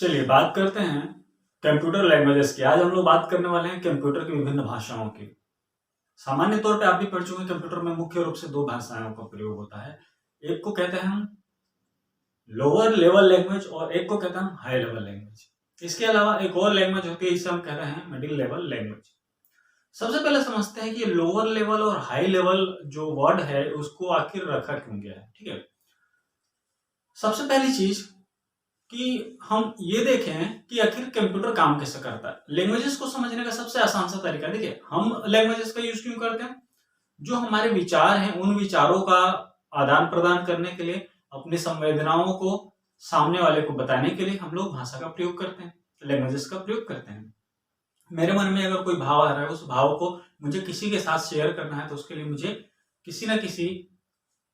चलिए बात करते हैं कंप्यूटर लैंग्वेजेस की। आज हम लोग बात करने वाले हैं कंप्यूटर की विभिन्न भाषाओं की। सामान्य तौर पे आप भी पढ़ चुके हैं, कंप्यूटर में मुख्य रूप से दो भाषाओं का प्रयोग होता है। एक को कहते हैं हम लोअर लेवल लैंग्वेज और एक को कहते हैं हम हाई लेवल लैंग्वेज। इसके अलावा एक और लैंग्वेज होती है जिसे हम कहते हैं मिडिल लेवल लैंग्वेज। सबसे पहले समझते हैं कि लोअर लेवल और हाई लेवल जो वर्ड है उसको आखिर रखा क्यों गया है। ठीक है, सबसे पहली चीज कि हम ये देखें कि आखिर कंप्यूटर काम कैसे करता है। लैंग्वेजेस को समझने का सबसे आसान सा तरीका देखिए, हम लैंग्वेजेस का यूज क्यों करते हैं? जो हमारे विचार हैं उन विचारों का आदान प्रदान करने के लिए, अपनी संवेदनाओं को सामने वाले को बताने के लिए हम लोग भाषा का प्रयोग करते हैं, लैंग्वेजेस का प्रयोग करते हैं। मेरे मन में अगर कोई भाव आ रहा है, उस भाव को मुझे किसी के साथ शेयर करना है तो उसके लिए मुझे किसी ना किसी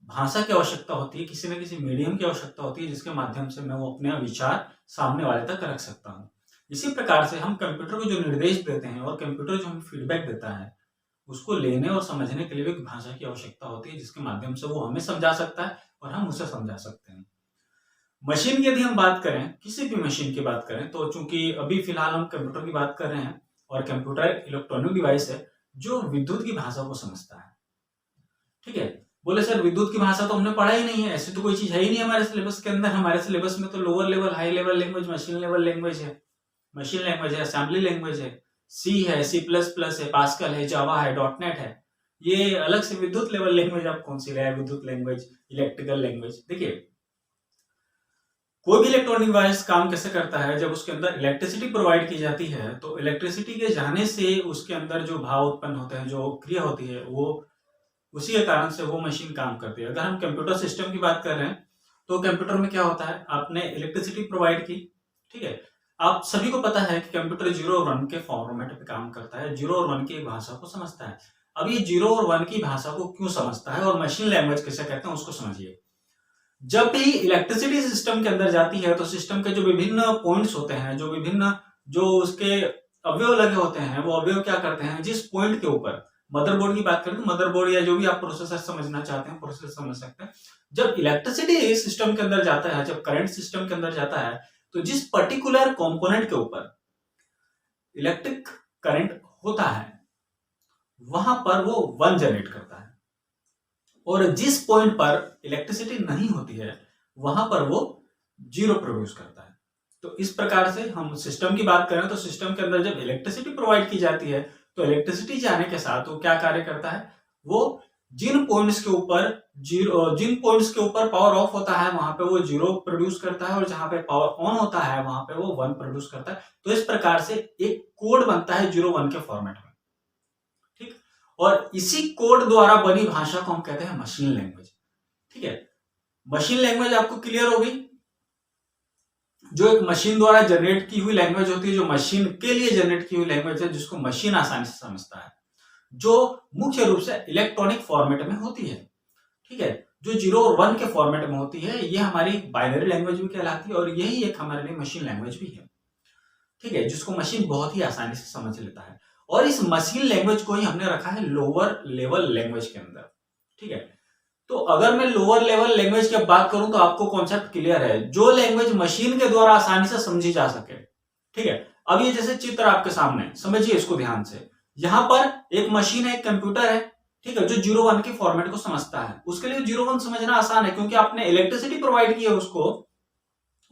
भाषा की आवश्यकता होती है, किसी न किसी मीडियम की आवश्यकता होती है जिसके माध्यम से मैं वो अपने विचार सामने वाले तक रख सकता हूँ। इसी प्रकार से हम कंप्यूटर को जो निर्देश देते हैं और कंप्यूटर जो हमें फीडबैक देता है उसको लेने और समझने के लिए भी एक भाषा की आवश्यकता होती है जिसके माध्यम से वो हमें समझा सकता है और हम उसे समझा सकते हैं। मशीन की यदि हम बात करें, किसी भी मशीन की बात करें, तो चूंकि अभी फिलहाल हम कंप्यूटर की बात कर रहे हैं और कंप्यूटर इलेक्ट्रॉनिक डिवाइस है जो विद्युत की भाषा को समझता है। ठीक है, बोले सर विद्युत की भाषा तो हमने पढ़ा ही नहीं है, ऐसी तो कोई चीज है ही नहीं हमारे सिलेबस के अंदर। हमारे सिलेबस में तो lower level, high level language, machine level language है, मशीन लैंग्वेज है, असेंबली लैंग्वेज है, सी है, C++ है, पास्कल है, जावा है, डॉटनेट है। ये अलग से विद्युत लेवल लैंग्वेज आप कौन सी लाए? विद्युत लैंग्वेज, इलेक्ट्रिकल लैंग्वेज। देखिए, कोई भी इलेक्ट्रॉनिक डिवाइस काम कैसे करता है, जब उसके अंदर इलेक्ट्रिसिटी प्रोवाइड की जाती है तो इलेक्ट्रिसिटी के जाने से उसके अंदर जो भाव उत्पन्न होते हैं, जो क्रिया होती है, वो उसी के कारण से वो मशीन काम करती है। अगर हम कंप्यूटर सिस्टम की बात कर रहे हैं तो कंप्यूटर में क्या होता है, आपने इलेक्ट्रिसिटी प्रोवाइड की, ठीक है, आप सभी को पता है कि कंप्यूटर 0 और 1 के फॉर्मेट पे काम करता है, 0 और 1 की भाषा को समझता है। अब ये 0 और 1 की भाषा को क्यों समझता है और मशीन लैंग्वेज किसे कहते हैं उसको समझिए। जब भी इलेक्ट्रिसिटी सिस्टम के अंदर जाती है तो सिस्टम के जो विभिन्न पॉइंट्स होते हैं, जो उसके अवयव लगे होते हैं, वो अवयव क्या करते हैं, जिस पॉइंट के ऊपर, मदरबोर्ड की बात करें तो मदरबोर्ड या जो भी आप प्रोसेसर समझना चाहते हैं प्रोसेसर समझ सकते हैं। जब इलेक्ट्रिसिटी सिस्टम के अंदर जाता है, जब करंट सिस्टम के अंदर जाता है, तो जिस पर्टिकुलर कंपोनेंट के ऊपर इलेक्ट्रिक करंट होता है वहां पर वो 1 जनरेट करता है और जिस पॉइंट पर इलेक्ट्रिसिटी नहीं होती है वहां पर वो 0 प्रोड्यूस करता है। तो इस प्रकार से हम सिस्टम की बात करें तो सिस्टम के अंदर जब इलेक्ट्रिसिटी प्रोवाइड की जाती है तो इलेक्ट्रिसिटी जाने के साथ वो क्या कार्य करता है, वो जिन पॉइंट्स के ऊपर पावर ऑफ होता है वहां पे वो 0 प्रोड्यूस करता है और जहां पे पावर ऑन होता है वहां पे वो 1 प्रोड्यूस करता है। तो इस प्रकार से एक कोड बनता है 0-1 के फॉर्मेट में। ठीक, और इसी कोड द्वारा बनी भाषा को हम कहते हैं मशीन लैंग्वेज। ठीक है, मशीन लैंग्वेज आपको क्लियर होगी, जो एक मशीन द्वारा जनरेट की हुई लैंग्वेज होती है, जो मशीन के लिए जनरेट की हुई लैंग्वेज है, जिसको मशीन आसानी से समझता है, जो मुख्य रूप से इलेक्ट्रॉनिक फॉर्मेट में होती है। ठीक है, जो 0 और 1 के फॉर्मेट में होती है, ये हमारी बाइनरी लैंग्वेज भी कहलाती है और यही एक हमारे लिए मशीन लैंग्वेज भी है। ठीक है, जिसको मशीन बहुत ही आसानी से समझ लेता है और इस मशीन लैंग्वेज को ही हमने रखा है लोअर लेवल लैंग्वेज के अंदर। ठीक है, तो अगर मैं लोअर लेवल लैंग्वेज की बात करूं तो आपको कॉन्सेप्ट क्लियर है, जो लैंग्वेज मशीन के द्वारा आसानी से समझी जा सके। ठीक है, अब ये जैसे चित्र आपके सामने, समझिए इसको ध्यान से। यहां पर एक मशीन है, एक कंप्यूटर है, ठीक है, जो 0-1 के फॉर्मेट को समझता है। उसके लिए 0-1 समझना आसान है क्योंकि आपने इलेक्ट्रिसिटी प्रोवाइड की है उसको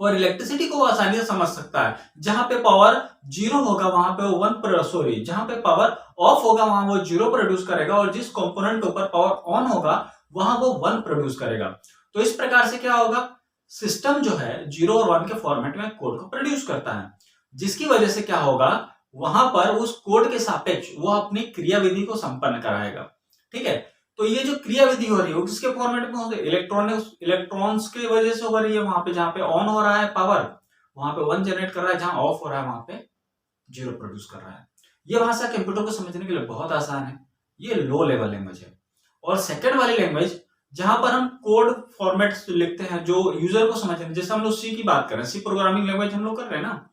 और इलेक्ट्रिसिटी को आसानी से समझ सकता है। जहां पे पावर 0 होगा वहां पे वो 1, जहां पे पावर ऑफ होगा वहां वो 0 प्रोड्यूस करेगा और जिस कंपोनेंट के ऊपर पावर ऑन होगा वहां वो 1 प्रोड्यूस करेगा। तो इस प्रकार से क्या होगा, सिस्टम जो है 0 और 1 के फॉर्मेट में कोड को प्रोड्यूस करता है, जिसकी वजह से क्या होगा, वहां पर उस कोड के सापेक्ष वो अपनी क्रियाविधि को संपन्न कराएगा। ठीक है, तो ये जो क्रियाविधि हो रही है वो किसके फॉर्मेट में हो रही है, इलेक्ट्रॉन्स की वजह से हो रही है। वहां पे जहां पे ऑन हो रहा है पावर, वहां पे 1 जनरेट कर रहा है, जहां ऑफ हो रहा है वहां पे 0 प्रोड्यूस कर रहा है। ये भाषा कंप्यूटर को समझने के लिए बहुत आसान है, ये लो लेवल लैंग्वेज है। और सेकंड वाली लैंग्वेज जहां पर हम कोड फॉर्मेट लिखते हैं जो यूजर को समझने, जैसे हम लोग सी की बात कर रहे हैं, सी प्रोग्रामिंग लैंग्वेज हम लोग कर रहे हैं ना।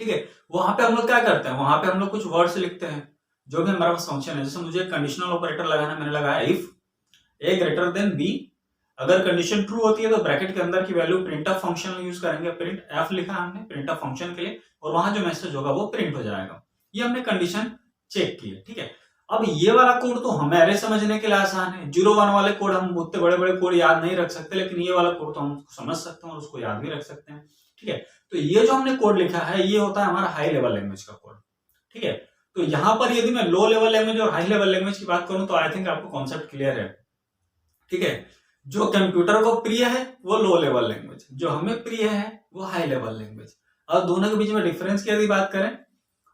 ठीक है, वहां पे हम लोग क्या करते हैं, वहां पे हम लोग कुछ वर्ड्स लिखते हैं जो भी हमारे पास फंक्शन है। जैसे मुझे कंडीशनल ऑपरेटर लगाना, मैंने लगाया if A greater than B, अगर कंडीशन ट्रू होती है तो ब्रैकेट के अंदर की value print of function use करेंगे, प्रिंट एफ लिखा हमने प्रिंट ऑफ फंक्शन के लिए, और वहां जो मैसेज होगा वो प्रिंट हो जाएगा। ये हमने कंडीशन चेक की है, ठीक है। अब ये वाला कोड तो हमारे समझने के लिए आसान है, 0-1 वाले कोड हम उतने बड़े बड़े कोड याद नहीं रख सकते, लेकिन ये वाला कोड तो हम समझ सकते हैं और उसको याद भी रख सकते हैं, ठीक है। तो ये जो हमने कोड लिखा है ये होता है हमारा हाई लेवल लैंग्वेज का कोड, ठीक है। तो यहाँ पर यदि मैं लो लेवल लैंग्वेज और हाई लेवल लैंग्वेज की बात करूं तो आई थिंक आपको कॉन्सेप्ट क्लियर है, ठीक है। जो कंप्यूटर को प्रिय है वो लो लेवल लैंग्वेज, जो हमें प्रिय है वो हाई लेवल लैंग्वेज। और दोनों के बीच में डिफरेंस की यदि बात करें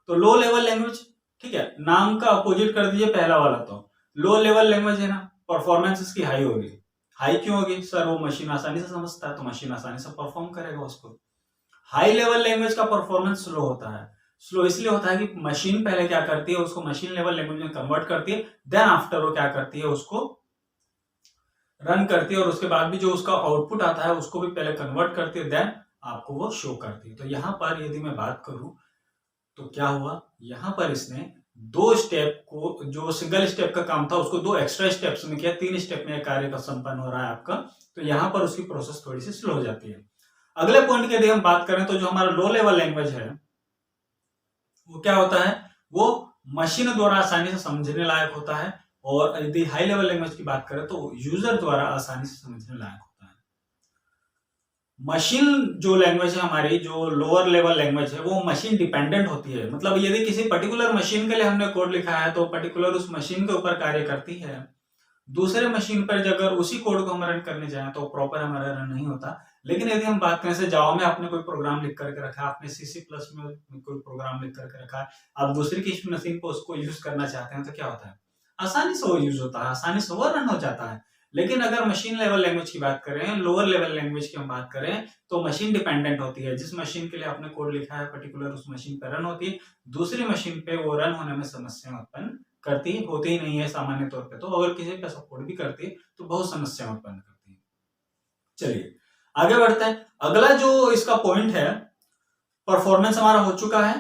तो लो लेवल लैंग्वेज, ठीक है, नाम का अपोजिट कर दीजिए पहला वाला, तो लो लेवल लैंग्वेज है ना, परफॉर्मेंस इसकी हाई होगी। हाई क्यों होगी सर? वो मशीन आसानी से समझता है तो मशीन आसानी से परफॉर्म करेगा उसको। हाई लेवल लैंग्वेज का परफॉर्मेंस स्लो होता है। स्लो इसलिए होता है कि मशीन पहले क्या करती है, उसको मशीन लेवल लैंग्वेज में कन्वर्ट करती है, देन आफ्टर वो क्या करती है, उसको रन करती है, और उसके बाद भी जो उसका आउटपुट आता है उसको भी पहले कन्वर्ट करती है, देन आपको वो शो करती है। तो यहाँ पर यदि मैं बात करूं तो क्या हुआ, यहाँ पर इसने 2 स्टेप को, जो सिंगल स्टेप का काम था उसको 2 एक्स्ट्रा स्टेप्स में किया, 3 स्टेप में कार्य का संपन्न हो रहा है आपका। तो यहाँ पर उसकी प्रोसेस थोड़ी सी स्लो हो जाती है। अगले पॉइंट की यदि हम बात करें तो जो हमारा लो लेवल लैंग्वेज है वो क्या होता है, वो मशीन द्वारा आसानी से समझने लायक होता है, और यदि हाई लेवल लैंग्वेज की बात करें तो यूजर द्वारा आसानी से समझने लायक होता है। मशीन जो लैंग्वेज है हमारी, जो लोअर लेवल लैंग्वेज है, वो मशीन डिपेंडेंट होती है। मतलब यदि किसी पर्टिकुलर मशीन के लिए हमने कोड लिखा है तो पर्टिकुलर उस मशीन के ऊपर कार्य करती है। दूसरे मशीन पर अगर उसी कोड को हम रन करने जाएं तो प्रॉपर हमारा रन नहीं होता। लेकिन यदि हम बात करें से जावा में आपने कोई प्रोग्राम लिख करके रखा है, आपने सी प्लस में कोई प्रोग्राम लिख करके रखा है, आप दूसरी किसी मशीन पर उसको यूज करना चाहते हैं तो क्या होता है, आसानी से वो यूज होता है, आसानी से वो रन हो जाता है। लेकिन अगर मशीन लेवल लैंग्वेज की बात करें, लोअर लेवल लैंग्वेज की हम बात करें, तो मशीन डिपेंडेंट होती है। जिस मशीन के लिए आपने कोड लिखा है पर्टिकुलर उस मशीन पर रन होती है, दूसरी मशीन पे वो रन होने में समस्या उत्पन्न करती होती ही नहीं है सामान्य तौर पे। तो अगर किसी पे सपोर्ट भी करती है तो बहुत समस्या उत्पन्न करती है। चलिए आगे बढ़ते हैं। अगला जो इसका पॉइंट है, परफॉर्मेंस हमारा हो चुका है,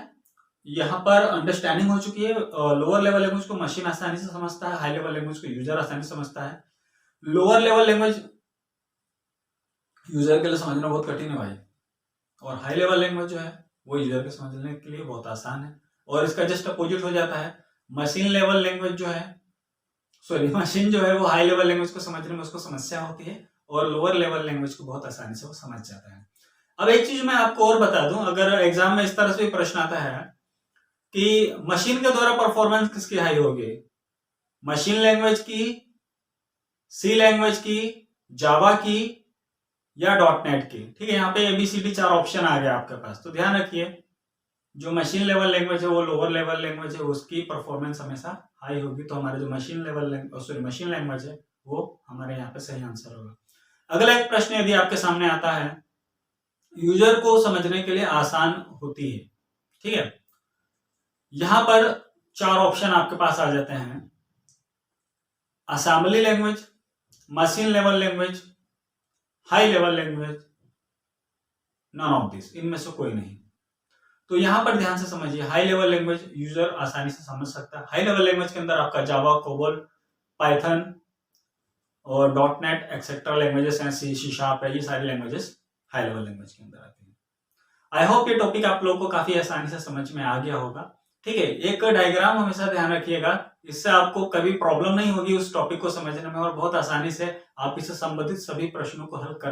यहाँ पर अंडरस्टैंडिंग हो चुकी है। लोअर लेवल लैंग्वेज को मशीन आसानी से समझता है, हाई लेवल लैंग्वेज को यूजर आसानी से समझता है। लोअर लेवल लैंग्वेज यूजर के लिए समझना बहुत कठिन है भाई, और हाई लेवल लैंग्वेज जो है वो यूजर के समझने के लिए बहुत आसान है। और इसका जस्ट अपोजिट हो जाता है, मशीन लेवल लैंग्वेज जो है, सॉरी मशीन जो है वो हाई लेवल लैंग्वेज को समझने में उसको समस्या होती है, और लोअर लेवल लैंग्वेज को बहुत आसानी से वो समझ जाता है। अब एक चीज मैं आपको और बता दूं, अगर एग्जाम में इस तरह से भी प्रश्न आता है कि मशीन के द्वारा परफॉर्मेंस किसकी हाई होगी, मशीन लैंग्वेज की, सी लैंग्वेज की, जावा की, या डॉटनेट की, ठीक है। यहाँ पे ABCD 4 ऑप्शन आ गया आपके पास। तो ध्यान रखिए, जो मशीन लेवल लैंग्वेज है वो लोअर लेवल लैंग्वेज है, उसकी परफॉर्मेंस हमेशा हाई होगी। तो हमारे जो मशीन लैंग्वेज है वो हमारे यहाँ पे सही आंसर होगा। अगला एक प्रश्न यदि आपके सामने आता है, यूजर को समझने के लिए आसान होती है, ठीक है। यहां पर 4 ऑप्शन आपके पास आ जाते हैं, assembly language, machine level language, high level language, none of this, इनमें से कोई नहीं। तो यहां पर ध्यान से समझिए, हाई लेवल लैंग्वेज यूजर आसानी से समझ सकता है। हाई लेवल लैंग्वेज के अंदर आपका जावा, कोबोल, पाइथन और डॉटनेट एक्सेट्रा लैंग्वेजेस हैं, सी शार्प है, ये सारी लैंग्वेजेस हाई लेवल लैंग्वेज के अंदर आती है। आई होप ये टॉपिक आप लोगों को काफी आसानी से समझ में आ गया होगा, ठीक है। एक डायग्राम हमेशा ध्यान रखिएगा, इससे आपको कभी प्रॉब्लम नहीं होगी उस टॉपिक को समझने में, और बहुत आसानी से आप इससे संबंधित सभी प्रश्नों को हल कर